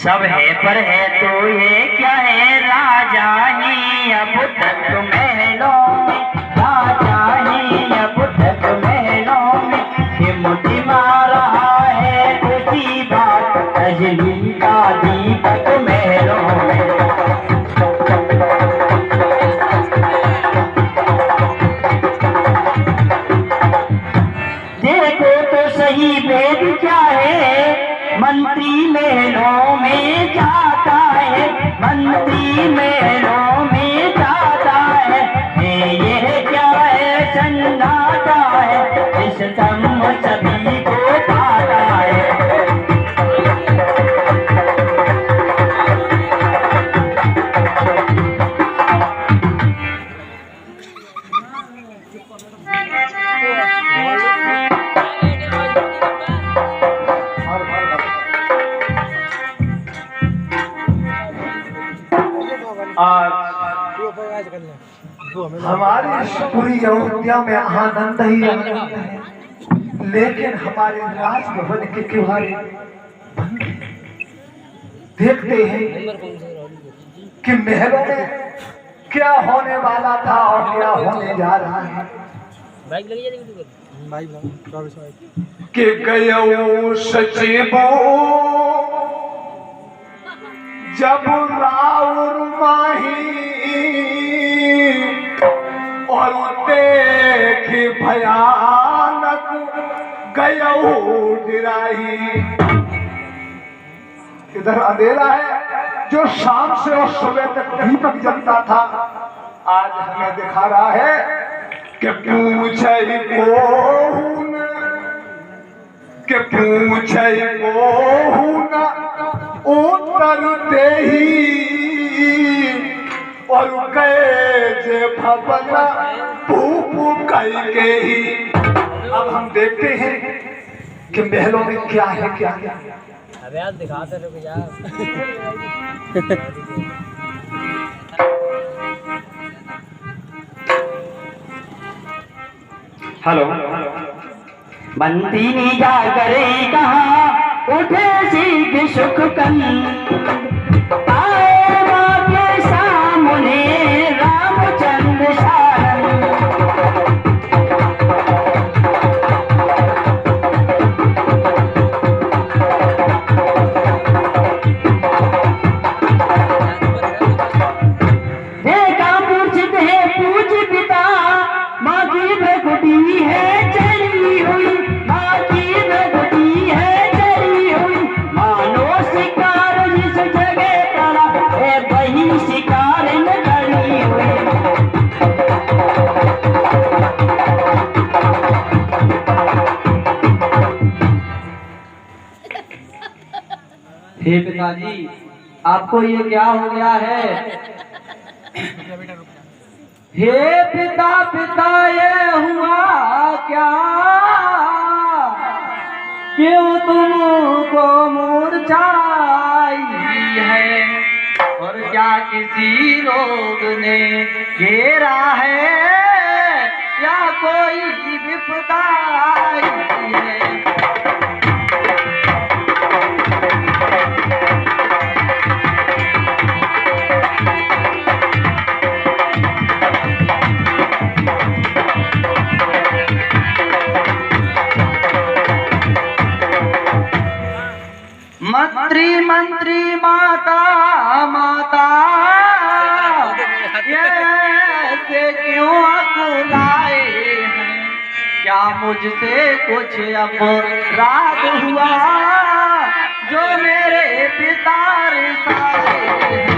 सब है पर है तो ये क्या है, राजा ही अब तक महलों में, राजा ही अब तक महलों में, ये मुझे मारा है उसी बात अजली का दीपक महलों में। देखो तो सही भेद क्या है, मंत्री महलों में जाता है, मंत्री महलों में जाता है, ये क्या है सन्नाटा है, इस दम सभी को पाता है। हमारी पूरी अयोध्या में आनंद ही आनंद है, लेकिन हमारे राजभवन के किवाड़े बंद हैं। देखते हैं कि महलों में क्या होने वाला था और क्या होने जा रहा है। कि गयो सचिवो जब राउर माही, और देखी भयानक गयो डिराही। इधर अंधेरा है जो शाम से और सुबह तक दीपक जलता था, आज हमें दिखा रहा है कि पूछे कौन, कि पूछे कौन उत्तर देही, और गए जे भवना भूपू कई के ही। अब हम देखते हैं कि महलों में क्या है, क्या क्या। अबे यार दिखाते रहो यार। हेलो, बंदी ने जा करे कहा, उठे सीख सुख कन, आए माँ के सामने रामचंद्र सारन। देखा मूर्छित है पूज पिता, माँ की भ्रकुटी है चली हुई, माँ की भ्रकुटी है चली हुई, मानो शिकार जिस जगह पड़ा है वही शिकार न खड़ी हुई। हे पिताजी, आपको ये क्या हो गया है? हे पिता पिता ये हुआ क्या, क्यों तुमको मूर्छा आई है, और क्या किसी रोग ने घेरा है, या कोई विपदा आई है। मंत्री मंत्री माता माता, ये ऐसे क्यों अकुलाए हैं, क्या मुझसे कुछ अपराध हुआ जो मेरे पिता रिसाए हैं।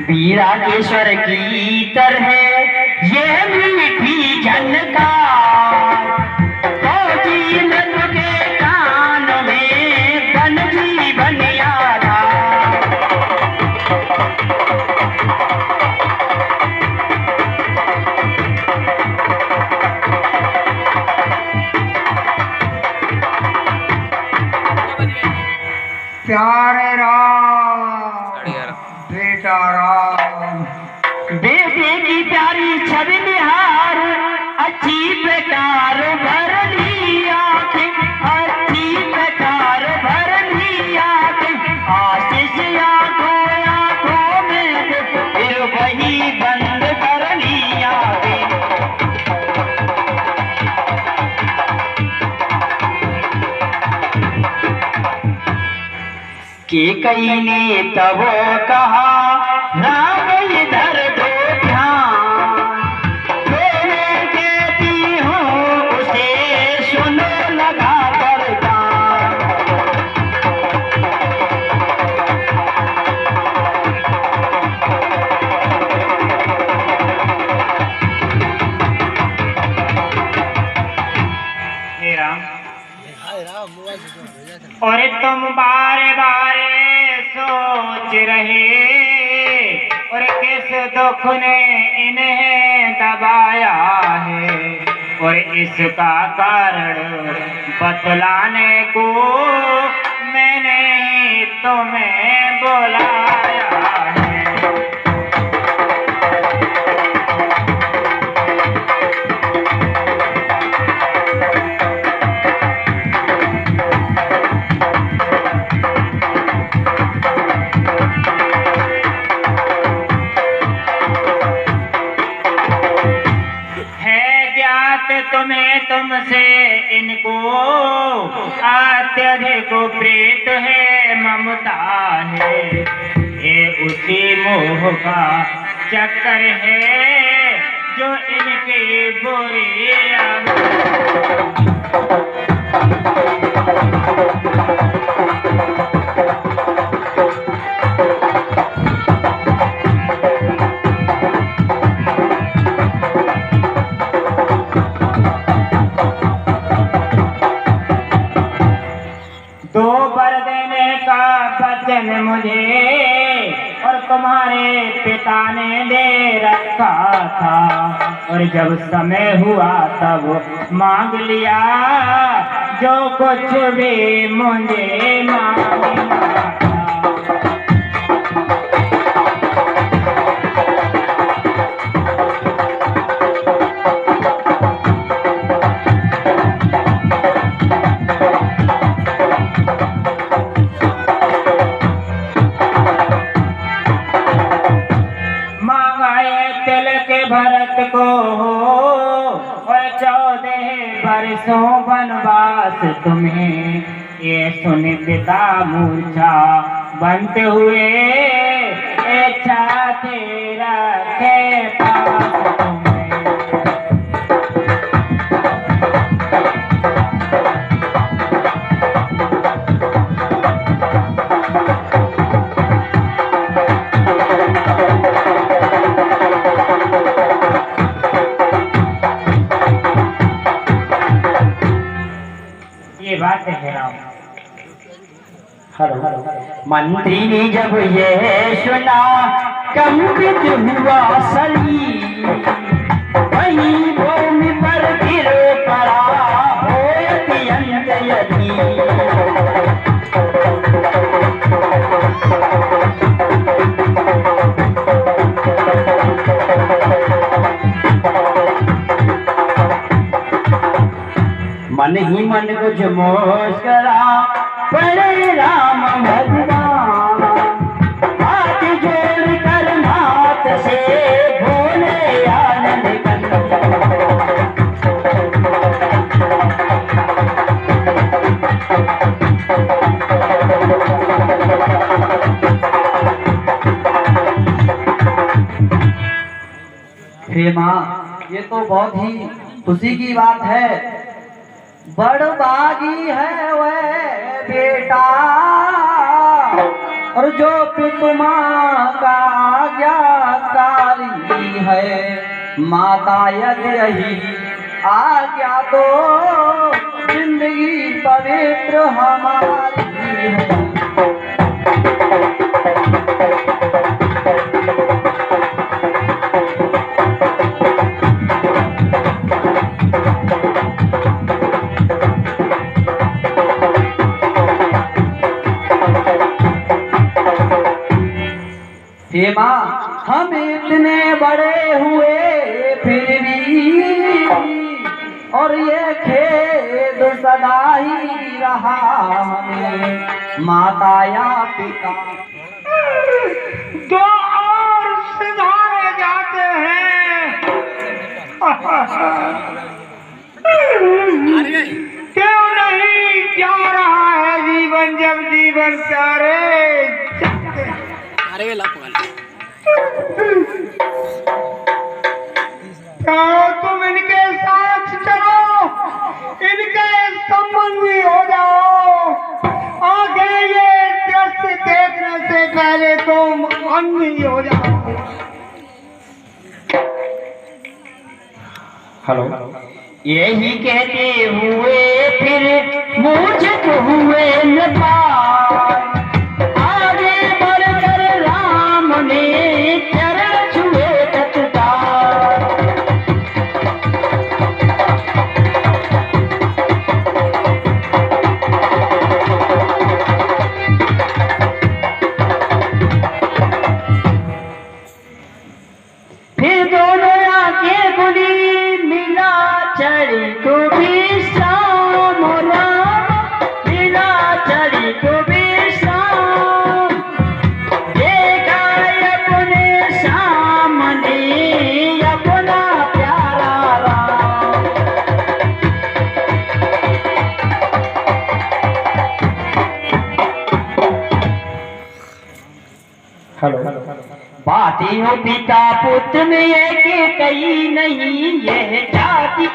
वीराकेश्वर की तरह ये मीठी प्यारे राम बेटा राम, बेटे की प्यारी छवि निहार, अच्छी बेकार भर ली आंखें, अच्छी बेकार भर ली आंखें, आशीष आंखों आंखों में फिर वही बंद कर ली आंखें। कि कई ने तब कहा राम इधर दो ध्यान, मैं कहती हूँ उसे सुनो लगा कर कान। हे राम, और तुम बारे बारे सोच रहे, और किस दुख ने इन्हें दबाया है, और इसका कारण बतलाने को मैंने ही तुम्हें बुलाया है। तुम्हें तुमसे इनको अत्यधिक प्रीत है, ममता है, ये उसी मोह का चक्कर है जो इनकी बुरी वचन मुझे और तुम्हारे पिता ने दे रखा था, और जब समय हुआ तब मांग लिया जो कुछ भी मुझे मांगना था। भरत को हो और 14 बरसों वनवास तुम्हें, ये सुन पिता मूर्छा बनते हुए इच्छा तेरा के पास तुम्हें। ये बात है राम। मंत्री ने जब ये सुना कंपित हुआ सली, वहीं भूमि पर गिर पड़ा हो अत्यंत यदि। मन ही मन कुछ मुस्करा पड़े राम भगवान, हाथ जोड़ कर नाथ से भोले आनंद हे माँ, ये तो बहुत ही खुशी की बात है। बड़बागी है वह बेटा, और जो पितुमा का आज्ञाकारी है। माता यदि यही आज्ञा तो जिंदगी पवित्र हमारी है। हे माँ, हम इतने बड़े हुए फिर भी और ये खेद सदा ही रहा हमें, माता या पिता दो और सिधारे जाते हैं। क्यों नहीं जा रहा है जीवन जब जीवन प्यारे जाते हैं। चलो तुम इनके साथ चलो, इनके संबंधी हो जाओ, आगे ये दृश्य देखने से पहले तुम अन्नी हो जाओ। हेलो, यही कहते हुए फिर मुझको हुए न पार, आगे बढ़कर राम ने चरण छुए तत्काल। फिर दोनों आंखें खुली, मिला चढ़ी को भी शाम, राम मिला चढ़ी को भी शाम, देखा अपने सामने अपना प्यारा राम। हेलो, बाती हो पिता पुत्र में एक कई नहीं यह जाति।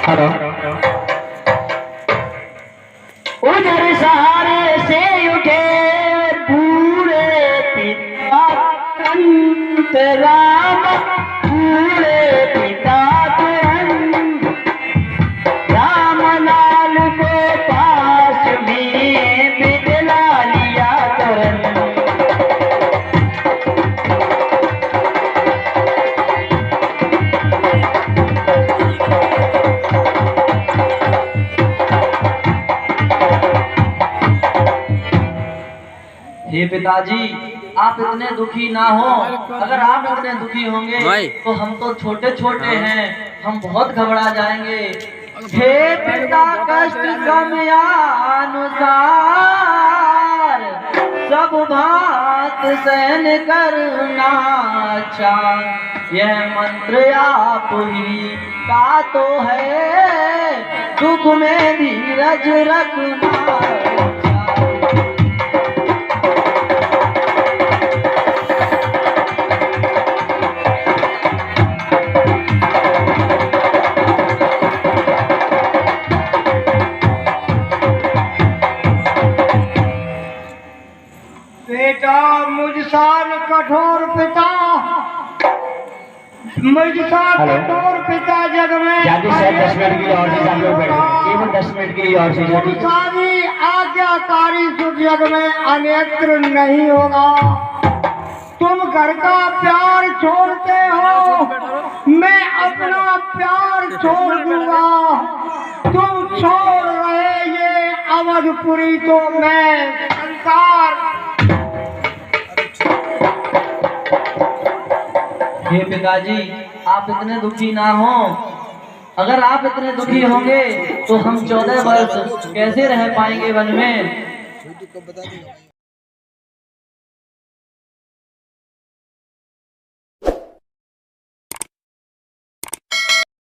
हेलो हेलो, उधर सहारे से उठे बूढ़े पिता कंत राम, बूढ़े पिता तुरंत राम लाल को पास में बिठला लिया तुरंत। हे पिताजी, आप इतने दुखी ना हो। अगर आप इतने दुखी होंगे तो हम तो छोटे छोटे हैं, हम बहुत घबरा जाएंगे। हे पिता, कष्ट समयानुसार सब भात सहन करना अच्छा, यह मंत्र आप ही का तो है, दुख में धीरज रखना अच्छा। बेटा, मुझसान कठोर पिता, मुझसान हेलो। कठोर पिता जग में जाती सर 10 मिनट के लिए और से लोग बैठ गए, केवल 10 मिनट के लिए और से जाती। मुझसानी आज्ञाकारी सुख जग में अन्यत्र नहीं होगा। तुम घर का प्यार छोड़ते हो, मैं अपना प्यार छोड़ दूंगा। तुम छोड़ रहे ये अवधपुरी तो मैं संसार। हे पिताजी, आप इतने दुखी ना हो। अगर आप इतने दुखी होंगे तो हम 14 वर्ष कैसे रह पाएंगे वन में।